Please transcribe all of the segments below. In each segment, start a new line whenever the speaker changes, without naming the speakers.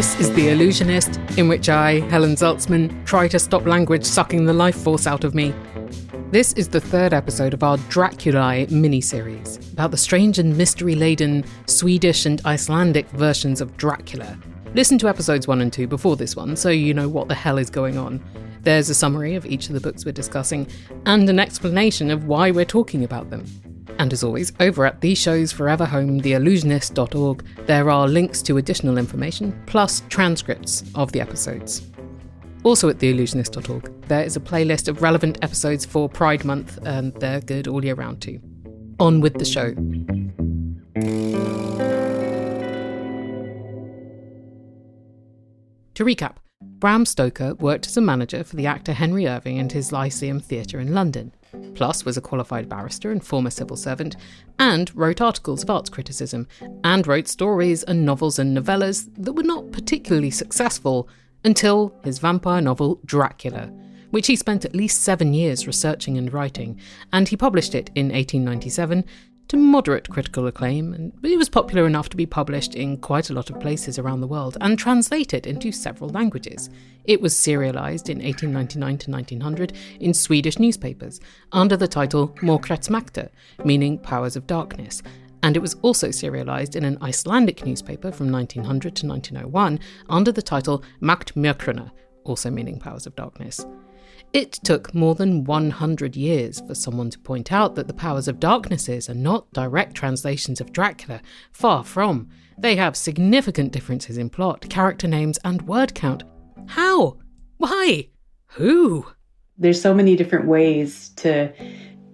This is The Allusionist, in which I, Helen Zaltzman, try to stop language sucking the life force out of me. This is the third episode of our Draculae mini-series, about the strange and mystery-laden Swedish and Icelandic versions of Dracula. Listen to episodes 1 and 2 before this one, so you know what the hell is going on. There's a summary of each of the books we're discussing, and an explanation of why we're talking about them. And as always, over at These Shows Forever Home, theallusionist.org, there are links to additional information, plus transcripts of the episodes. Also at theallusionist.org, there is a playlist of relevant episodes for Pride Month, and they're good all year round too. On with the show. To recap, Bram Stoker worked as a manager for the actor Henry Irving and his Lyceum Theatre in London, plus was a qualified barrister and former civil servant, and wrote articles of arts criticism, and wrote stories and novels and novellas that were not particularly successful until his vampire novel Dracula, which he spent at least 7 years researching and writing, and he published it in 1897 to moderate critical acclaim, and it was popular enough to be published in quite a lot of places around the world and translated into several languages. It was serialised in 1899 to 1900 in Swedish newspapers under the title Mörkrets, meaning Powers of Darkness, and it was also serialised in an Icelandic newspaper from 1900 to 1901 under the title Maktmörkrana, also meaning Powers of Darkness. It took more than 100 years for someone to point out that the Powers of Darknesses are not direct translations of Dracula, far from. They have significant differences in plot, character names, and word count. How? Why? Who?
There's so many different ways to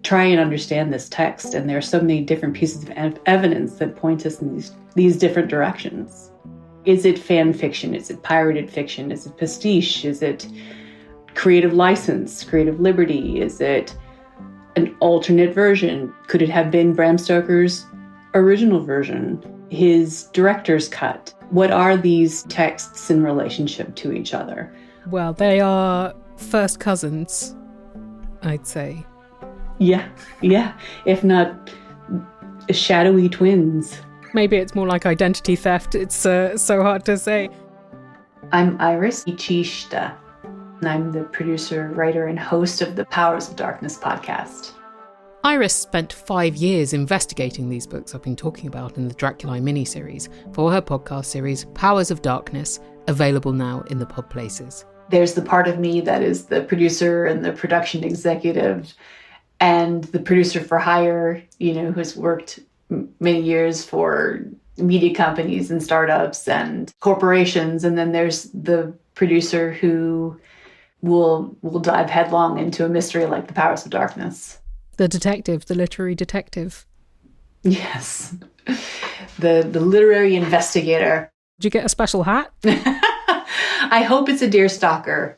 try and understand this text, and there are so many different pieces of evidence that point us in these different directions. Is it fan fiction? Is it pirated fiction? Is it pastiche? Is it creative license, creative liberty? Is it an alternate version? Could it have been Bram Stoker's original version, his director's cut? What are these texts in relationship to each other?
Well, they are first cousins, I'd say.
Yeah. If not shadowy twins.
Maybe it's more like identity theft. It's so hard to say.
I'm Iris Ishichita. I'm the producer, writer, and host of the Powers of Darkness podcast.
Iris spent 5 years investigating these books I've been talking about in the Draculae miniseries for her podcast series Powers of Darkness, available now in the pod places.
There's the part of me that is the producer and the production executive and the producer for hire, who's worked many years for media companies and startups and corporations. And then there's the producer who will dive headlong into a mystery like the Powers of Darkness.
The detective, the literary detective.
Yes. The literary investigator.
Did you get a special hat?
I hope it's a deerstalker.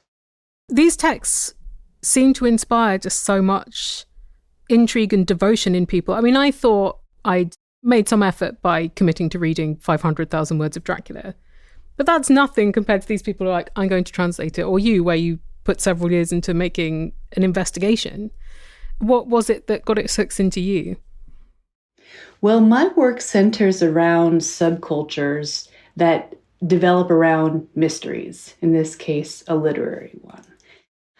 These texts seem to inspire just so much intrigue and devotion in people. I mean, I thought I'd made some effort by committing to reading 500,000 words of Dracula. But that's nothing compared to these people who are like, I'm going to translate it. Or you, where you put several years into making an investigation. What was it that got it sucked into you?
Well, my work centers around subcultures that develop around mysteries, in this case, a literary one.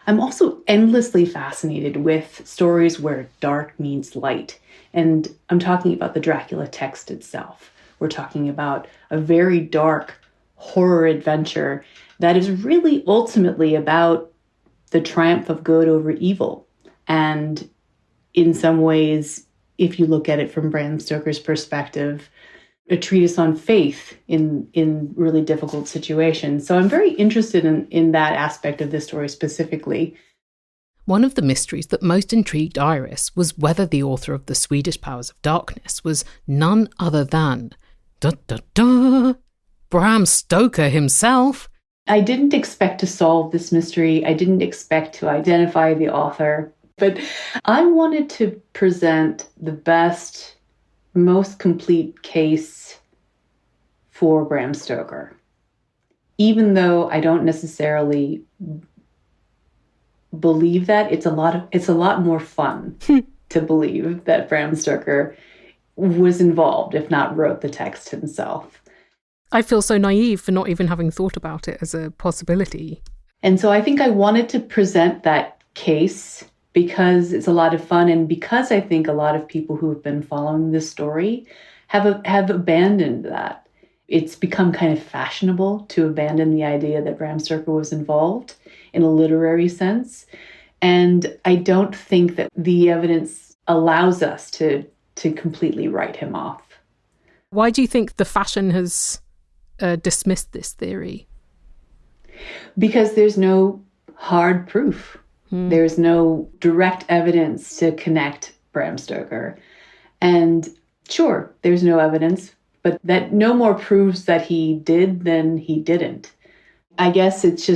I'm also endlessly fascinated with stories where dark means light. And I'm talking about the Dracula text itself. We're talking about a very dark horror adventure that is really ultimately about the triumph of good over evil. And in some ways, if you look at it from Bram Stoker's perspective, a treatise on faith in really difficult situations. So I'm very interested in that aspect of this story specifically.
One of the mysteries that most intrigued Iris was whether the author of the Swedish Powers of Darkness was none other than Bram Stoker himself.
I didn't expect to solve this mystery. I didn't expect to identify the author. But I wanted to present the best, most complete case for Bram Stoker. Even though I don't necessarily believe that, it's a lot more fun to believe that Bram Stoker was involved, if not wrote the text himself.
I feel so naive for not even having thought about it as a possibility.
And so I think I wanted to present that case because it's a lot of fun, and because I think a lot of people who have been following this story have abandoned that. It's become kind of fashionable to abandon the idea that Bram Stoker was involved in a literary sense. And I don't think that the evidence allows us to completely write him off.
Why do you think the fashion has dismissed this theory?
Because there's no hard proof. There's no direct evidence to connect Bram Stoker. And sure, there's no evidence, but that no more proves that he did than he didn't. I guess it's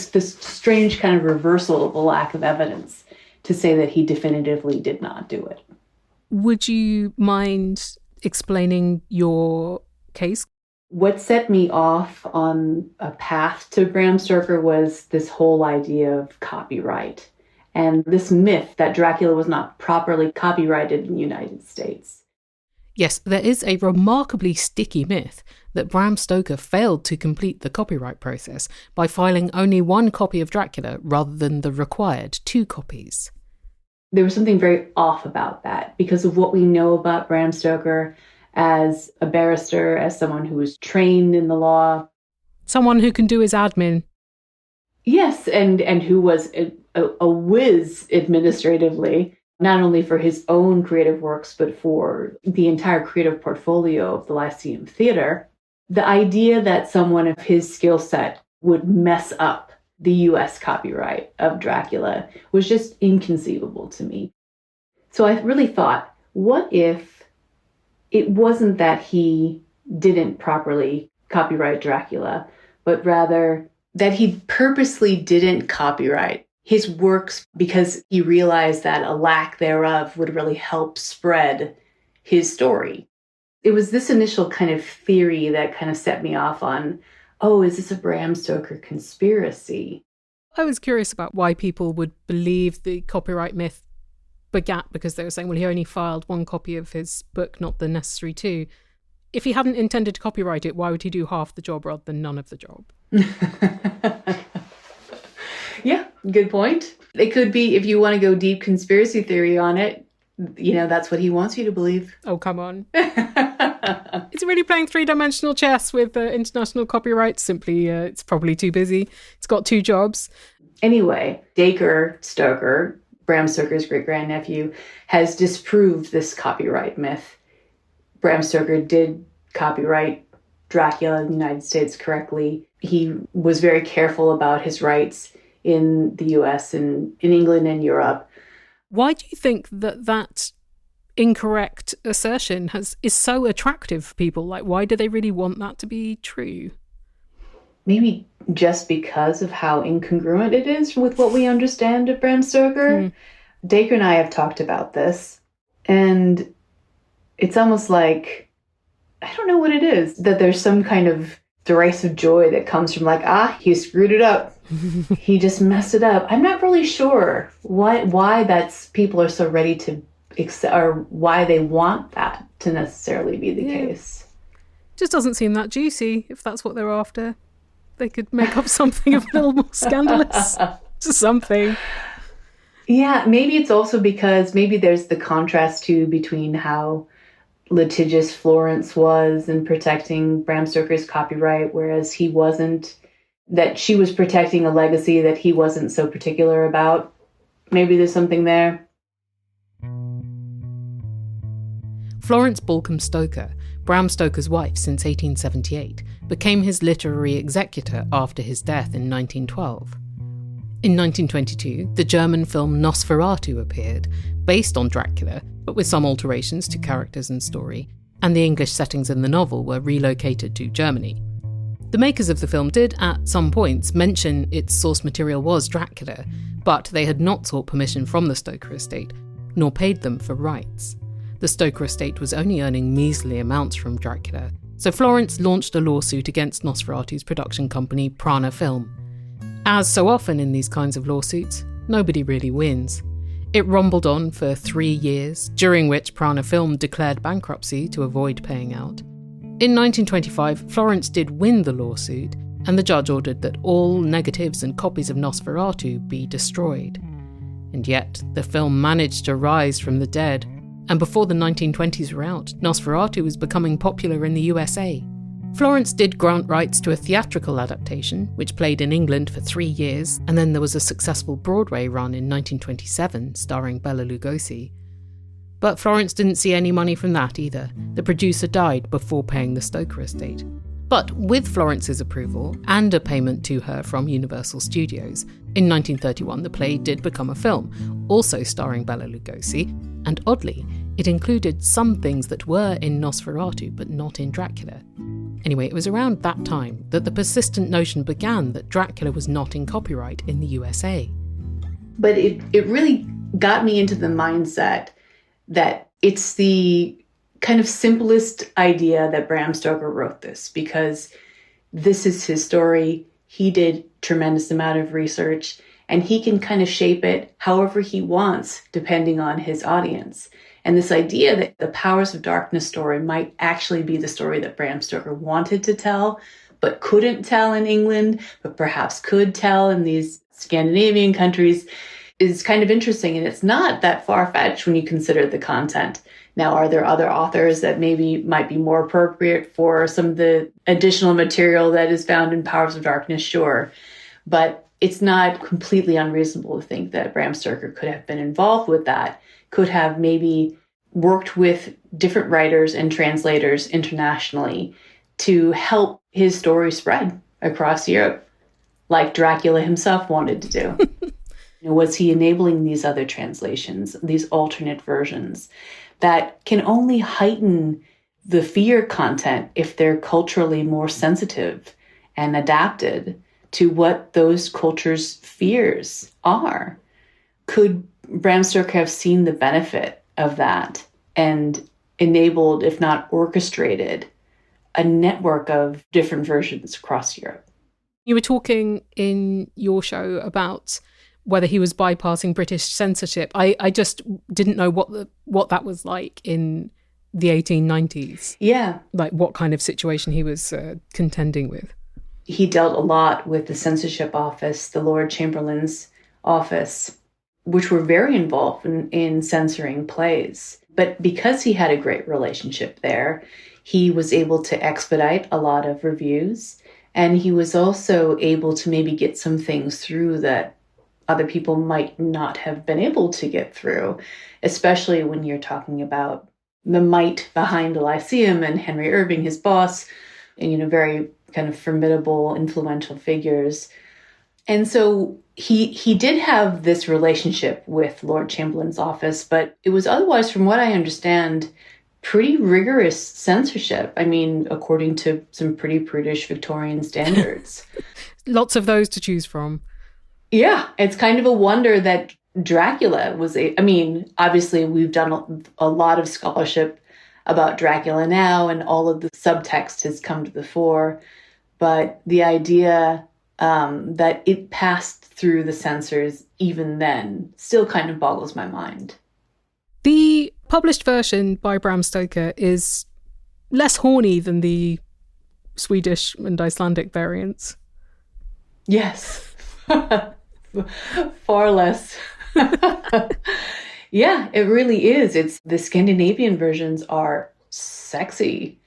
this strange kind of reversal of a lack of evidence to say that he definitively did not do it.
Would you mind explaining your case?
What set me off on a path to Bram Stoker was this whole idea of copyright and this myth that Dracula was not properly copyrighted in the United States.
Yes, there is a remarkably sticky myth that Bram Stoker failed to complete the copyright process by filing only one copy of Dracula rather than the required 2 copies.
There was something very off about that because of what we know about Bram Stoker as a barrister, as someone who was trained in the law.
Someone who can do his admin.
Yes, and who was a whiz administratively, not only for his own creative works, but for the entire creative portfolio of the Lyceum Theatre. The idea that someone of his skill set would mess up the US copyright of Dracula was just inconceivable to me. So I really thought, what if it wasn't that he didn't properly copyright Dracula, but rather that he purposely didn't copyright his works because he realized that a lack thereof would really help spread his story. It was this initial kind of theory that kind of set me off on, oh, is this a Bram Stoker conspiracy?
I was curious about why people would believe the copyright myth begat because they were saying, well, he only filed 1 copy of his book, not the necessary 2. If he hadn't intended to copyright it, why would he do half the job rather than none of the job?
Yeah, good point. It could be, if you want to go deep conspiracy theory on it, that's what he wants you to believe.
Oh, come on. Is he really playing 3-dimensional chess with international copyright? Simply, it's probably too busy. It's got 2 jobs.
Anyway, Dacre Stoker, Bram Stoker's great-grandnephew, has disproved this copyright myth. Bram Stoker did copyright Dracula in the United States correctly. He was very careful about his rights in the US and in England and Europe.
Why do you think that incorrect assertion is so attractive for people? Like, why do they really want that to be true?
Maybe just because of how incongruent it is with what we understand of Bram Stoker. Dacre and I have talked about this, and it's almost like, I don't know what it is, that there's some kind of derisive joy that comes from he screwed it up. He just messed it up. I'm not really sure why that's people are so ready to accept, or why they want that to necessarily be the case.
Just doesn't seem that juicy, if that's what they're after. They could make up something a little more scandalous. Just something.
Yeah, maybe it's also because maybe there's the contrast too between how litigious Florence was in protecting Bram Stoker's copyright, whereas he wasn't, that she was protecting a legacy that he wasn't so particular about. Maybe there's something there.
Florence Balcombe Stoker, Bram Stoker's wife since 1878, became his literary executor after his death in 1912. In 1922, the German film Nosferatu appeared, based on Dracula, but with some alterations to characters and story, and the English settings in the novel were relocated to Germany. The makers of the film did, at some points, mention its source material was Dracula, but they had not sought permission from the Stoker estate, nor paid them for rights. The Stoker estate was only earning measly amounts from Dracula, so Florence launched a lawsuit against Nosferatu's production company, Prana Film. As so often in these kinds of lawsuits, nobody really wins. It rumbled on for 3 years, during which Prana Film declared bankruptcy to avoid paying out. In 1925, Florence did win the lawsuit, and the judge ordered that all negatives and copies of Nosferatu be destroyed. And yet, the film managed to rise from the dead, and before the 1920s were out, Nosferatu was becoming popular in the USA. Florence did grant rights to a theatrical adaptation, which played in England for 3 years, and then there was a successful Broadway run in 1927, starring Bela Lugosi. But Florence didn't see any money from that either. The producer died before paying the Stoker estate. But with Florence's approval, and a payment to her from Universal Studios, in 1931 the play did become a film, also starring Bela Lugosi, and oddly, it included some things that were in Nosferatu but not in Dracula. Anyway, it was around that time that the persistent notion began that Dracula was not in copyright in the USA.
But it really got me into the mindset that it's the kind of simplest idea that Bram Stoker wrote this, because this is his story. He did tremendous amount of research, and he can kind of shape it however he wants, depending on his audience. And this idea that the Powers of Darkness story might actually be the story that Bram Stoker wanted to tell, but couldn't tell in England, but perhaps could tell in these Scandinavian countries, is kind of interesting. And it's not that far-fetched when you consider the content. Now, are there other authors that maybe might be more appropriate for some of the additional material that is found in Powers of Darkness? Sure. But it's not completely unreasonable to think that Bram Stoker could have been involved with that, could have maybe worked with different writers and translators internationally to help his story spread across Europe, like Dracula himself wanted to do. Was he enabling these other translations, these alternate versions that can only heighten the fear content if they're culturally more sensitive and adapted to what those cultures' fears are? Could Bram Stoker have seen the benefit of that and enabled, if not orchestrated, a network of different versions across Europe?
You were talking in your show about whether he was bypassing British censorship. I just didn't know what that was like in the 1890s.
Yeah.
Like what kind of situation he was contending with.
He dealt a lot with the censorship office, the Lord Chamberlain's office, which were very involved in censoring plays. But because he had a great relationship there, he was able to expedite a lot of reviews. And he was also able to maybe get some things through that other people might not have been able to get through, especially when you're talking about the might behind the Lyceum and Henry Irving, his boss, and, very kind of formidable, influential figures. And so he did have this relationship with Lord Chamberlain's office, but it was otherwise, from what I understand, pretty rigorous censorship. I mean, according to some pretty prudish Victorian standards.
Lots of those to choose from.
Yeah, it's kind of a wonder that Dracula was obviously we've done a lot of scholarship about Dracula now, and all of the subtext has come to the fore. But the idea that it passed through the censors even then still kind of boggles my mind.
The published version by Bram Stoker is less horny than the Swedish and Icelandic variants.
Yes. Far less. Yeah, it really is. The Scandinavian versions are sexy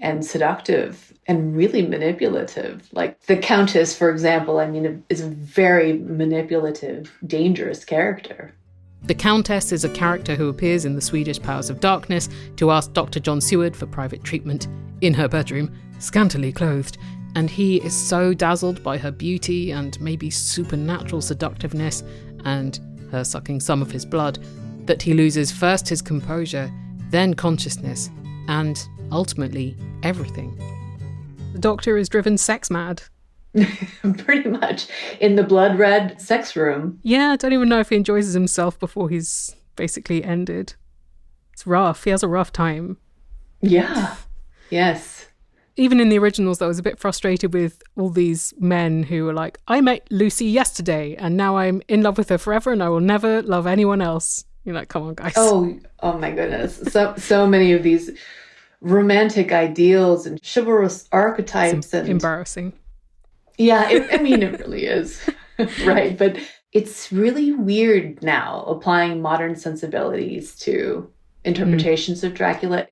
and seductive and really manipulative. Like the Countess, for example, is a very manipulative, dangerous character.
The Countess is a character who appears in the Swedish Powers of Darkness to ask Dr. John Seward for private treatment in her bedroom, scantily clothed, and he is so dazzled by her beauty and maybe supernatural seductiveness and her sucking some of his blood that he loses first his composure, then consciousness, and ultimately everything. The Doctor is driven sex mad.
Pretty much. In the blood-red sex room.
Yeah, I don't even know if he enjoys himself before he's basically ended. It's rough. He has a rough time.
Yeah. Yes.
Even in the originals, I was a bit frustrated with all these men who were like, I met Lucy yesterday and now I'm in love with her forever and I will never love anyone else. You're like, come on, guys.
Oh my goodness. So many of these romantic ideals and chivalrous archetypes. And
embarrassing.
Yeah, it really is. Right. But it's really weird now applying modern sensibilities to interpretations of Dracula.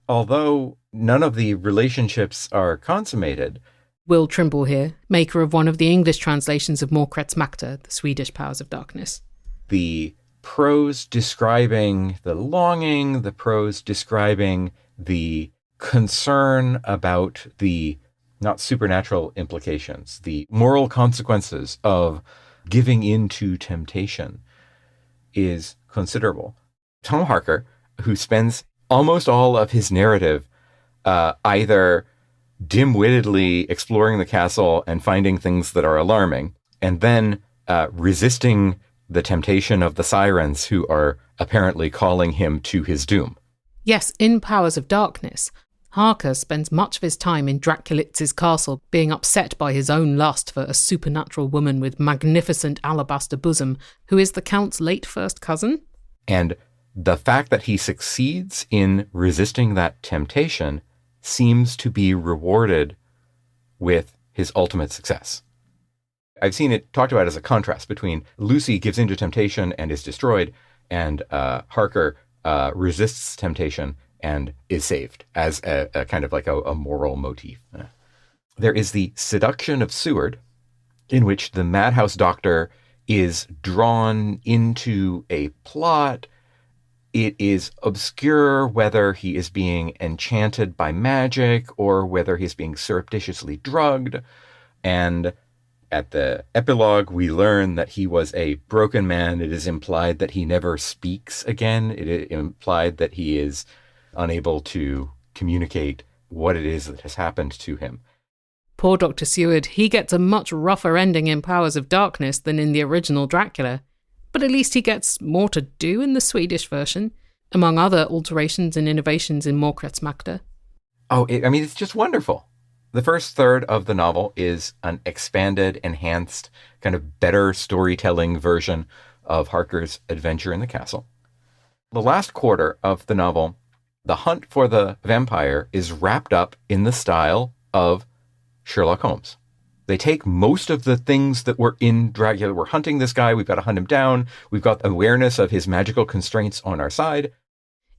Although none of the relationships are consummated.
Will Trimble here, maker of one of the English translations of Morkret's Makta, the Swedish Powers of Darkness.
The prose describing the longing, the prose describing the concern about the not supernatural implications, the moral consequences of giving in to temptation is considerable. Tom Harker, who spends almost all of his narrative either dim-wittedly exploring the castle and finding things that are alarming, and then resisting the temptation of the sirens who are apparently calling him to his doom.
Yes, in Powers of Darkness, Harker spends much of his time in Draculitz's castle being upset by his own lust for a supernatural woman with magnificent alabaster bosom, who is the Count's late first cousin.
And the fact that he succeeds in resisting that temptation seems to be rewarded with his ultimate success. I've seen it talked about as a contrast between Lucy gives in to temptation and is destroyed, and Harker resists temptation and is saved as a kind of like a moral motif. There is the seduction of Seward, in which the madhouse doctor is drawn into a plot. It is obscure whether he is being enchanted by magic or whether he's being surreptitiously drugged. And at the epilogue, we learn that he was a broken man. It is implied that he never speaks again. It is implied that he is unable to communicate what it is that has happened to him.
Poor Dr. Seward, he gets a much rougher ending in Powers of Darkness than in the original Dracula. But at least he gets more to do in the Swedish version, among other alterations and innovations in Morkret's Makta.
Oh, it's just wonderful. The first third of the novel is an expanded, enhanced, kind of better storytelling version of Harker's adventure in the castle. The last quarter of the novel, the hunt for the vampire, is wrapped up in the style of Sherlock Holmes. They take most of the things that were in Dracula. We're hunting this guy. We've got to hunt him down. We've got awareness of his magical constraints on our side.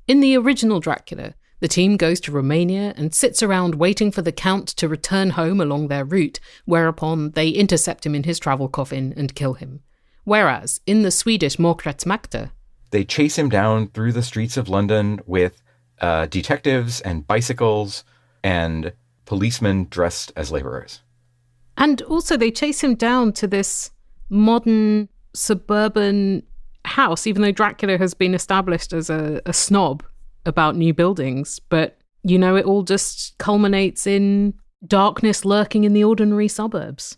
In the original Dracula, the team goes to Romania and sits around waiting for the Count to return home along their route, whereupon they intercept him in his travel coffin and kill him. Whereas, in the Swedish Morkret's Makta,
they chase him down through the streets of London with detectives and bicycles and policemen dressed as laborers.
And also they chase him down to this modern suburban house, even though Dracula has been established as a snob about new buildings. But, it all just culminates in darkness lurking in the ordinary suburbs.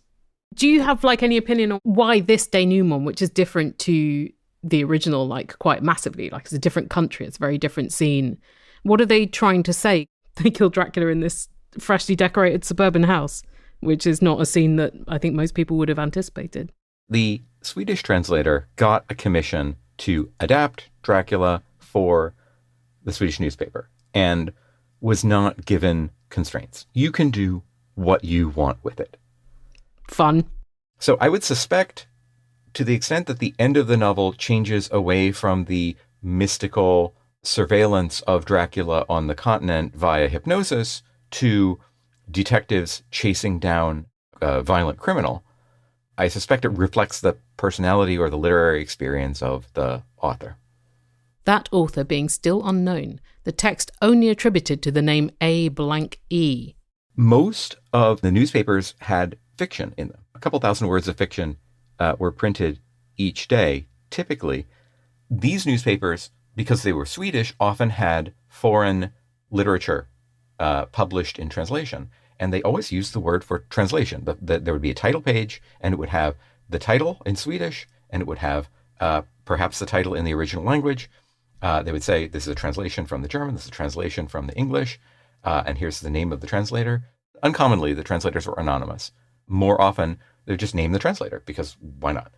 Do you have any opinion on why this denouement, which is different to the original, quite massively, it's a different country, it's a very different scene. What are they trying to say? They kill Dracula in this freshly decorated suburban house, which is not a scene that I think most people would have anticipated.
The Swedish translator got a commission to adapt Dracula for the Swedish newspaper and was not given constraints. You can do what you want with it.
Fun.
So I would suspect, to the extent that the end of the novel changes away from the mystical surveillance of Dracula on the continent via hypnosis to detectives chasing down a violent criminal, I suspect it reflects the personality or the literary experience of the author.
That author being still unknown, the text only attributed to the name A.E.
Most of the newspapers had fiction in them. A couple thousand words of fiction were printed each day. Typically, these newspapers, because they were Swedish, often had foreign literature published in translation. And they always used the word for translation. There would be a title page, and it would have the title in Swedish, and it would have perhaps the title in the original language. They would say, this is a translation from the German, this is a translation from the English, and here's the name of the translator. Uncommonly, the translators were anonymous. More often, they would just name the translator, because why not?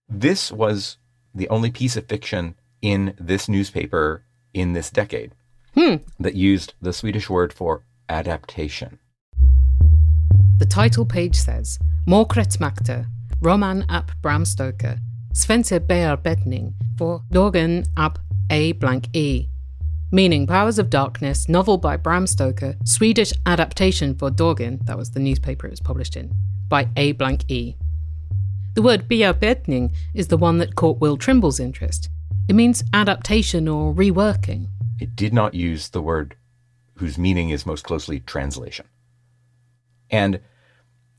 This was the only piece of fiction in this newspaper in this decade. that used the Swedish word for adaptation.
The title page says, Mörkretsmakter, roman ap Bram Stoker, Svenska bearbetning for Dagen ap A blank E. Meaning Powers of Darkness, novel by Bram Stoker, Swedish adaptation for Dagen, that was the newspaper it was published in, by A blank E. The word bearbetning is the one that caught Will Trimble's interest. It means adaptation or reworking.
It did not use the word whose meaning is most closely translation. And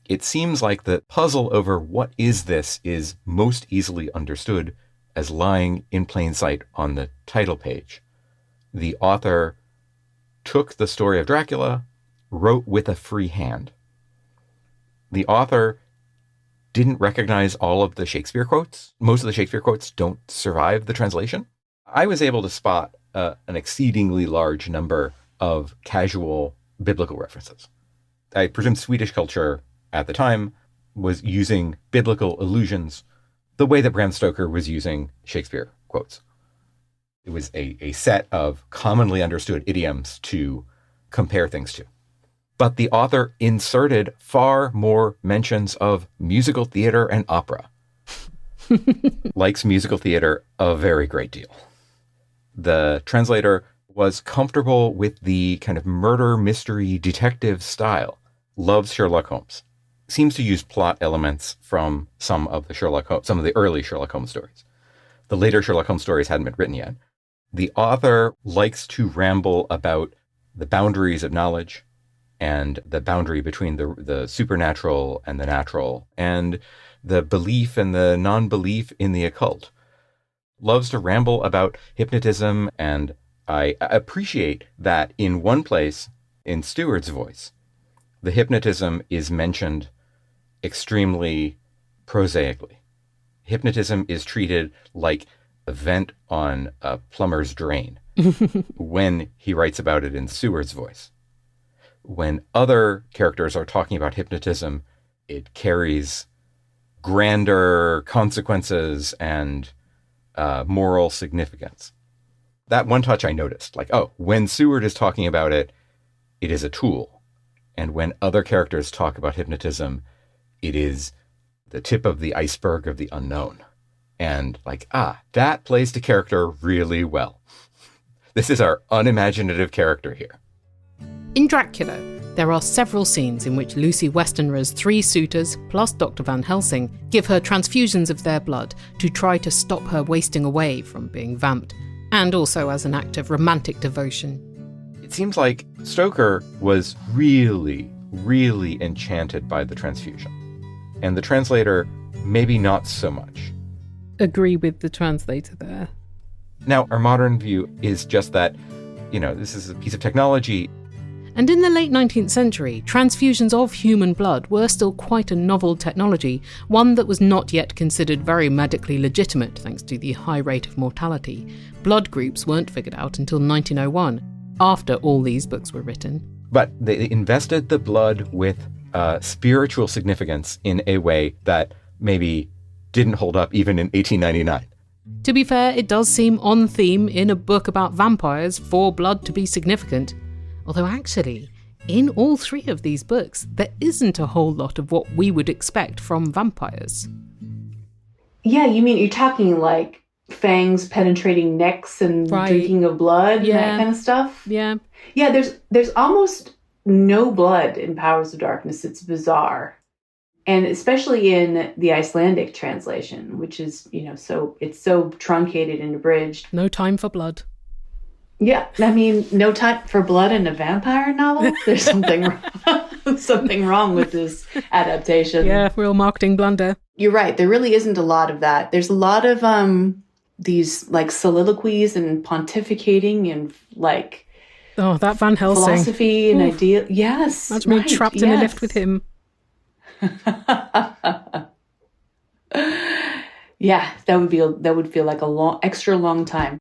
it seems like the puzzle over what is this is most easily understood as lying in plain sight on the title page. The author took the story of Dracula, wrote with a free hand. The author didn't recognize all of the Shakespeare quotes. Most of the Shakespeare quotes don't survive the translation. I was able to spot an exceedingly large number of casual biblical references. I presume Swedish culture at the time was using biblical allusions the way that Bram Stoker was using Shakespeare quotes. It was a set of commonly understood idioms to compare things to. But the author inserted far more mentions of musical theater and opera. Likes musical theater a very great deal. The translator was comfortable with the kind of murder mystery detective style. Loves Sherlock Holmes. Seems to use plot elements from some of the early Sherlock Holmes stories. The later Sherlock Holmes stories hadn't been written yet. The author likes to ramble about the boundaries of knowledge and the boundary between the supernatural and the natural and the belief and the non-belief in the occult. Loves to ramble about hypnotism, and I appreciate that in one place, in Stewart's voice, the hypnotism is mentioned extremely prosaically. Hypnotism is treated like a vent on a plumber's drain when he writes about it in Seward's voice. When other characters are talking about hypnotism, it carries grander consequences and moral significance. That one touch I noticed, like, oh, when Seward is talking about it, it is a tool. And when other characters talk about hypnotism, it is the tip of the iceberg of the unknown. And like, that plays to character really well. This is our unimaginative character here.
In Dracula, there are several scenes in which Lucy Westenra's 3 suitors, plus Dr. Van Helsing, give her transfusions of their blood to try to stop her wasting away from being vamped, and also as an act of romantic devotion.
It seems like Stoker was really, really enchanted by the transfusion. And the translator, maybe not so much.
Agree with the translator there.
Now, our modern view is just that, this is a piece of technology.
And in the late 19th century, transfusions of human blood were still quite a novel technology, one that was not yet considered very medically legitimate thanks to the high rate of mortality. Blood groups weren't figured out until 1901, after all these books were written.
But they invested the blood with spiritual significance in a way that maybe didn't hold up even in 1899.
To be fair, it does seem on theme in a book about vampires for blood to be significant. Although actually, in all 3 of these books, there isn't a whole lot of what we would expect from vampires.
Yeah, you mean you're talking like fangs penetrating necks and drinking of blood and that kind of stuff?
Yeah.
Yeah, there's almost no blood in Powers of Darkness. It's bizarre. And especially in the Icelandic translation, which is, it's so truncated and abridged.
No time for blood.
Yeah, I mean, no time for blood in a vampire novel? There's something wrong with this adaptation.
Yeah, real marketing blunder.
You're right. There really isn't a lot of that. There's a lot of these like soliloquies and pontificating and like
that Van Helsing
philosophy and idea. Yes,
imagine being trapped in a lift with him.
Yeah, that would feel like a extra long time.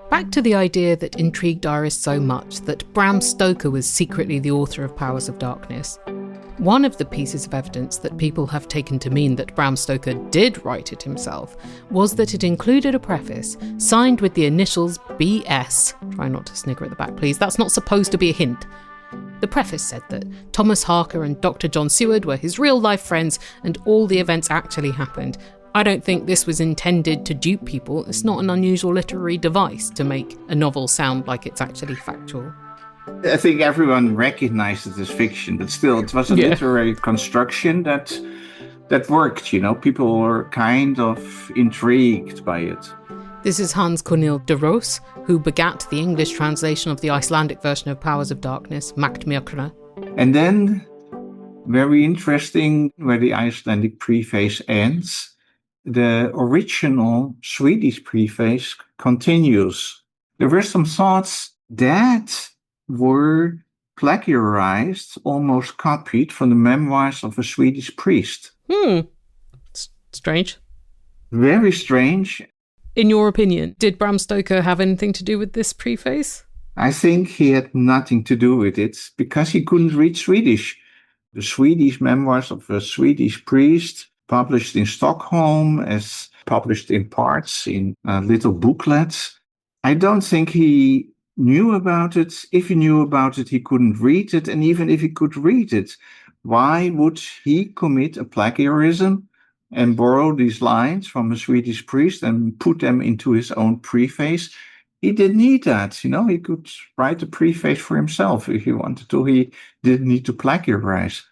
Back to the idea that intrigued Iris so much that Bram Stoker was secretly the author of Powers of Darkness. One of the pieces of evidence that people have taken to mean that Bram Stoker did write it himself was that it included a preface signed with the initials BS. Try not to snigger at the back, please. That's not supposed to be a hint. The preface said that Thomas Harker and Dr. John Seward were his real-life friends and all the events actually happened. I don't think this was intended to dupe people. It's not an unusual literary device to make a novel sound like it's actually factual.
I think everyone recognized it as fiction, but still, it was a literary construction that worked, People were kind of intrigued by it.
This is Hans Corneel de Roos, who begat the English translation of the Icelandic version of Powers of Darkness, Macht Myrkra.
And then, very interesting, where the Icelandic preface ends, the original Swedish preface continues. There were some thoughts that were plagiarized, almost copied from the memoirs of a Swedish priest.
Strange.
Very strange.
In your opinion, did Bram Stoker have anything to do with this preface?
I think he had nothing to do with it because he couldn't read Swedish. The Swedish memoirs of a Swedish priest, published in Stockholm, as published in parts in little booklets. I don't think he knew about it. If he knew about it, he couldn't read it. And even if he could read it, why would he commit a plagiarism and borrow these lines from a Swedish priest and put them into his own preface? He didn't need that. He could write a preface for himself if he wanted to. He didn't need to plagiarize.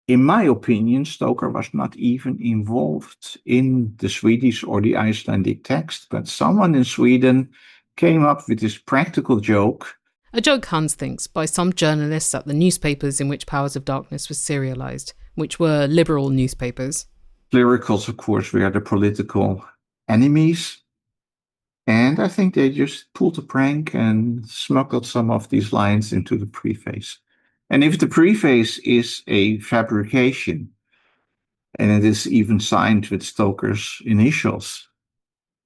In my opinion, Stoker was not even involved in the Swedish or the Icelandic text, but someone in Sweden came up with this practical joke.
A joke, Hans thinks, by some journalists at the newspapers in which Powers of Darkness was serialized, which were liberal newspapers.
Clericals, of course, were the political enemies. And I think they just pulled a prank and smuggled some of these lines into the preface. And if the preface is a fabrication, and it is even signed with Stoker's initials,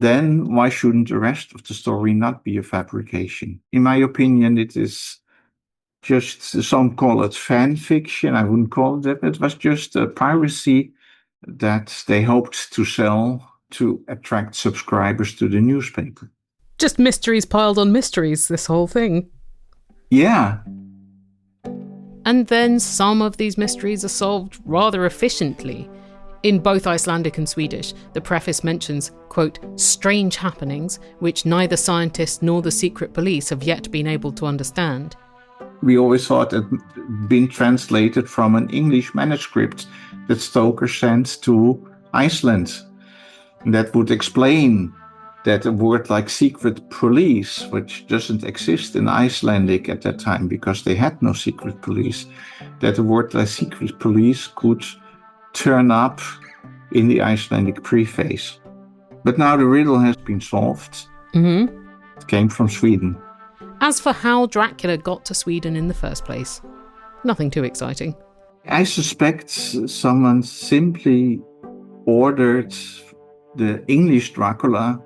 then why shouldn't the rest of the story not be a fabrication? In my opinion, it is just, some call it fan fiction. I wouldn't call it that. It was just a piracy that they hoped to sell to attract subscribers to the newspaper.
Just mysteries piled on mysteries, this whole thing.
Yeah.
And then some of these mysteries are solved rather efficiently. In both Icelandic and Swedish, the preface mentions, quote, strange happenings, which neither scientists nor the secret police have yet been able to understand.
We always thought it had been translated from an English manuscript that Stoker sent to Iceland. And that would explain that a word like secret police, which doesn't exist in Icelandic at that time because they had no secret police, that a word like secret police could turn up in the Icelandic preface. But now the riddle has been solved. It came from Sweden.
As for how Dracula got to Sweden in the first place, nothing too exciting.
I suspect someone simply ordered the English Dracula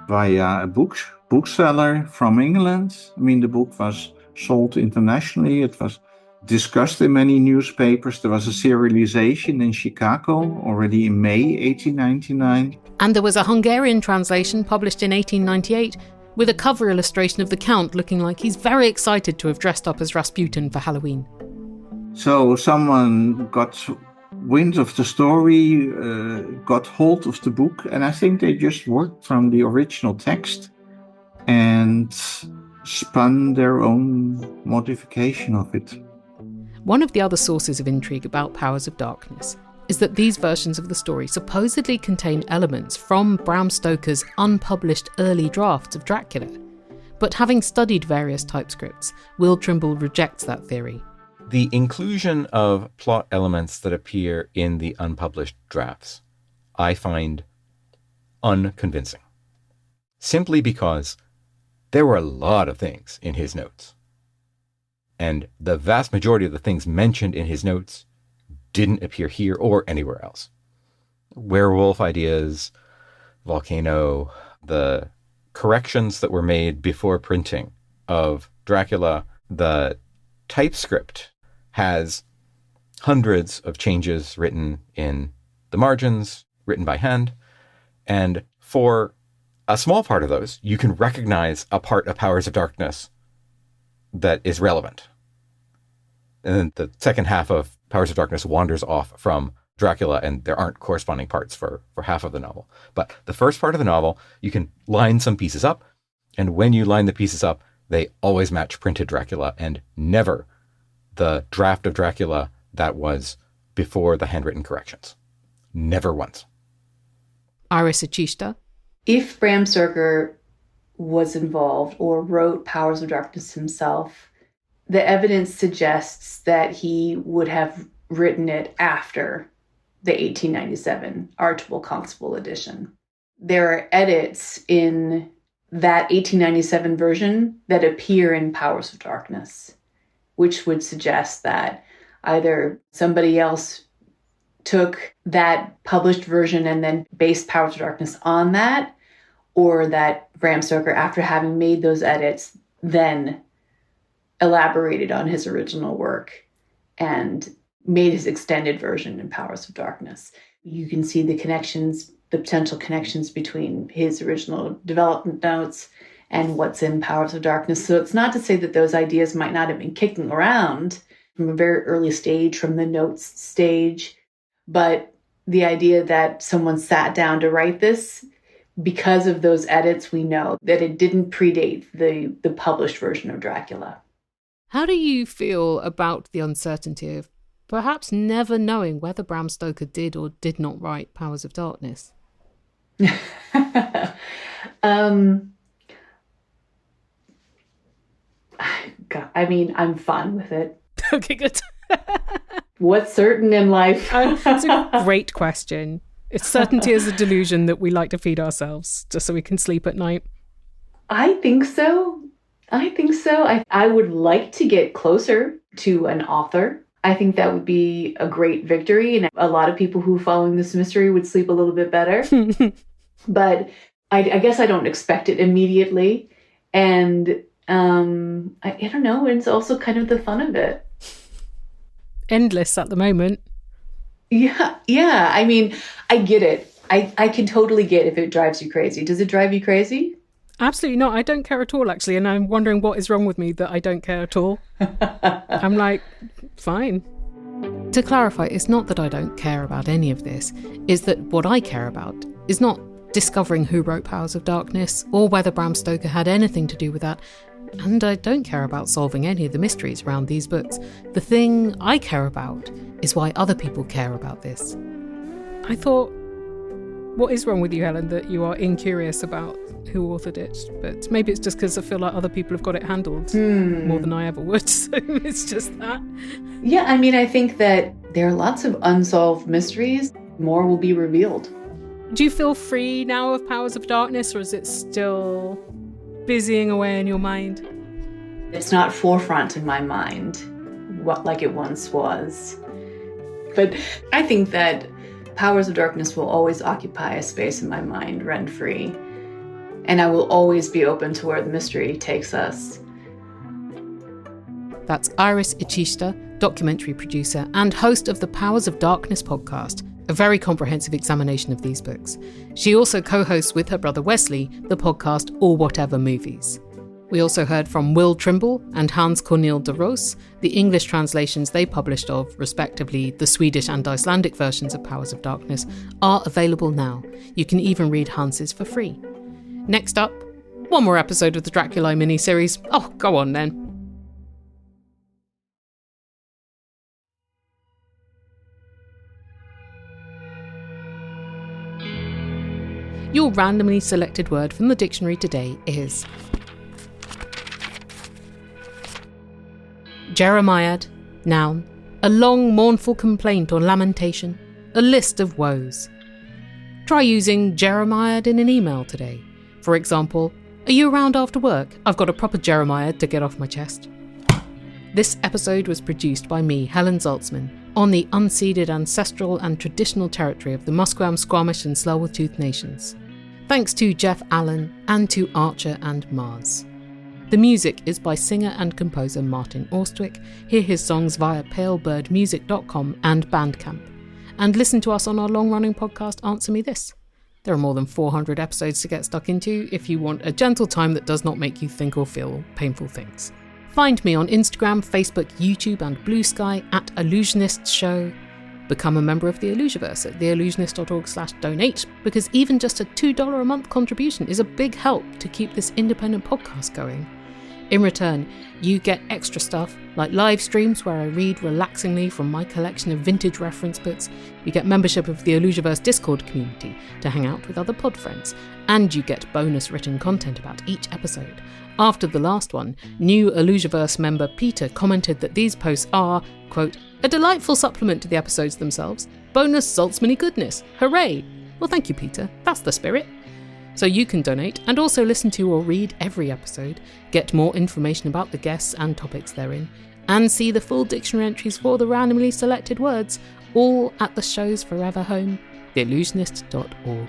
via a bookseller from England. I mean, the book was sold internationally. It was discussed in many newspapers. There was a serialization in Chicago already in May 1899.
And there was a Hungarian translation published in 1898 with a cover illustration of the Count looking like he's very excited to have dressed up as Rasputin for Halloween.
So someone got wind of the story, got hold of the book, and I think they just worked from the original text and spun their own modification of it.
One of the other sources of intrigue about Powers of Darkness is that these versions of the story supposedly contain elements from Bram Stoker's unpublished early drafts of Dracula. But having studied various typescripts, Will Trimble rejects that theory.
The inclusion of plot elements that appear in the unpublished drafts, I find unconvincing. Simply because there were a lot of things in his notes. And the vast majority of the things mentioned in his notes didn't appear here or anywhere else. Werewolf ideas, volcano, the corrections that were made before printing of Dracula, the typescript has hundreds of changes written in the margins, written by hand. And for a small part of those, you can recognize a part of Powers of Darkness that is relevant. And then the second half of Powers of Darkness wanders off from Dracula, and there aren't corresponding parts for half of the novel. But the first part of the novel, you can line some pieces up, and when you line the pieces up, they always match printed Dracula, and never the draft of Dracula that was before the handwritten corrections. Never once.
Iris Ishichita.
If Bram Stoker was involved or wrote Powers of Darkness himself, the evidence suggests that he would have written it after the 1897 Archibald Constable edition. There are edits in that 1897 version that appear in Powers of Darkness, which would suggest that either somebody else took that published version and then based Powers of Darkness on that, or that Bram Stoker, after having made those edits, then elaborated on his original work and made his extended version in Powers of Darkness. You can see the connections, the potential connections between his original development notes and what's in Powers of Darkness. So it's not to say that those ideas might not have been kicking around from a very early stage, from the notes stage, but the idea that someone sat down to write this, because of those edits, we know that it didn't predate the published version of Dracula.
How do you feel about the uncertainty of perhaps never knowing whether Bram Stoker did or did not write Powers of Darkness?
I mean, I'm fine with it.
Okay, good.
What's certain in life?
That's a great question. It's certainty is a delusion that we like to feed ourselves just so we can sleep at night.
I think so. I would like to get closer to an author. I think that would be a great victory, and a lot of people who are following this mystery would sleep a little bit better. But I guess I don't expect it immediately. And I don't know, it's also kind of the fun of it.
Endless at the moment.
Yeah. I mean, I get it. I can totally get if it drives you crazy. Does it drive you crazy?
Absolutely not. I don't care at all, actually. And I'm wondering what is wrong with me that I don't care at all. I'm like, fine. To clarify, it's not that I don't care about any of this. It's that what I care about is not discovering who wrote Powers of Darkness or whether Bram Stoker had anything to do with that. And I don't care about solving any of the mysteries around these books. The thing I care about is why other people care about this. I thought, what is wrong with you, Helen, that you are incurious about who authored it? But maybe it's just because I feel like other people have got it handled more than I ever would. So it's just that.
Yeah, I mean, I think that there are lots of unsolved mysteries. More will be revealed.
Do you feel free now of Powers of Darkness, or is it still busying away in your mind?
It's not forefront in my mind like it once was. But I think that Powers of Darkness will always occupy a space in my mind, rent-free. And I will always be open to where the mystery takes us.
That's Iris Ishichita, documentary producer and host of the Powers of Darkness podcast, a very comprehensive examination of these books. She also co-hosts with her brother Wesley the podcast Or Whatever Movies. We also heard from Welllll Trimble and Hans Corneel de Roos, the English translations they published of, respectively, the Swedish and Icelandic versions of Powers of Darkness are available now. You can even read Hans's for free. Next up, one more episode of the Draculae miniseries. Oh, go on then. Your randomly selected word from the dictionary today is Jeremiad, noun, a long mournful complaint or lamentation, a list of woes. Try using Jeremiad in an email today. For example, are you around after work? I've got a proper Jeremiad to get off my chest. This episode was produced by me, Helen Zaltzman, on the unceded ancestral and traditional territory of the Musqueam, Squamish and Tsleil-Waututh nations. Thanks to Jeff Allen and to Archer and Mars. The music is by singer and composer Martin Austwick. Hear his songs via palebirdmusic.com and Bandcamp. And listen to us on our long-running podcast, Answer Me This. There are more than 400 episodes to get stuck into if you want a gentle time that does not make you think or feel painful things. Find me on Instagram, Facebook, YouTube and Blue Sky at Allusionist Show. Become a member of the Illusiverse at theillusionist.org/donate, because even just a $2 a month contribution is a big help to keep this independent podcast going. In return, you get extra stuff like live streams where I read relaxingly from my collection of vintage reference books. You get membership of the Illusiverse Discord community to hang out with other pod friends, and you get bonus written content about each episode. After the last one, new Illusiverse member Peter commented that these posts are, quote, a delightful supplement to the episodes themselves. Bonus Zaltzman-y goodness. Hooray! Well, thank you, Peter. That's the spirit. So you can donate and also listen to or read every episode, get more information about the guests and topics therein, and see the full dictionary entries for the randomly selected words, all at the show's forever home, theillusionist.org.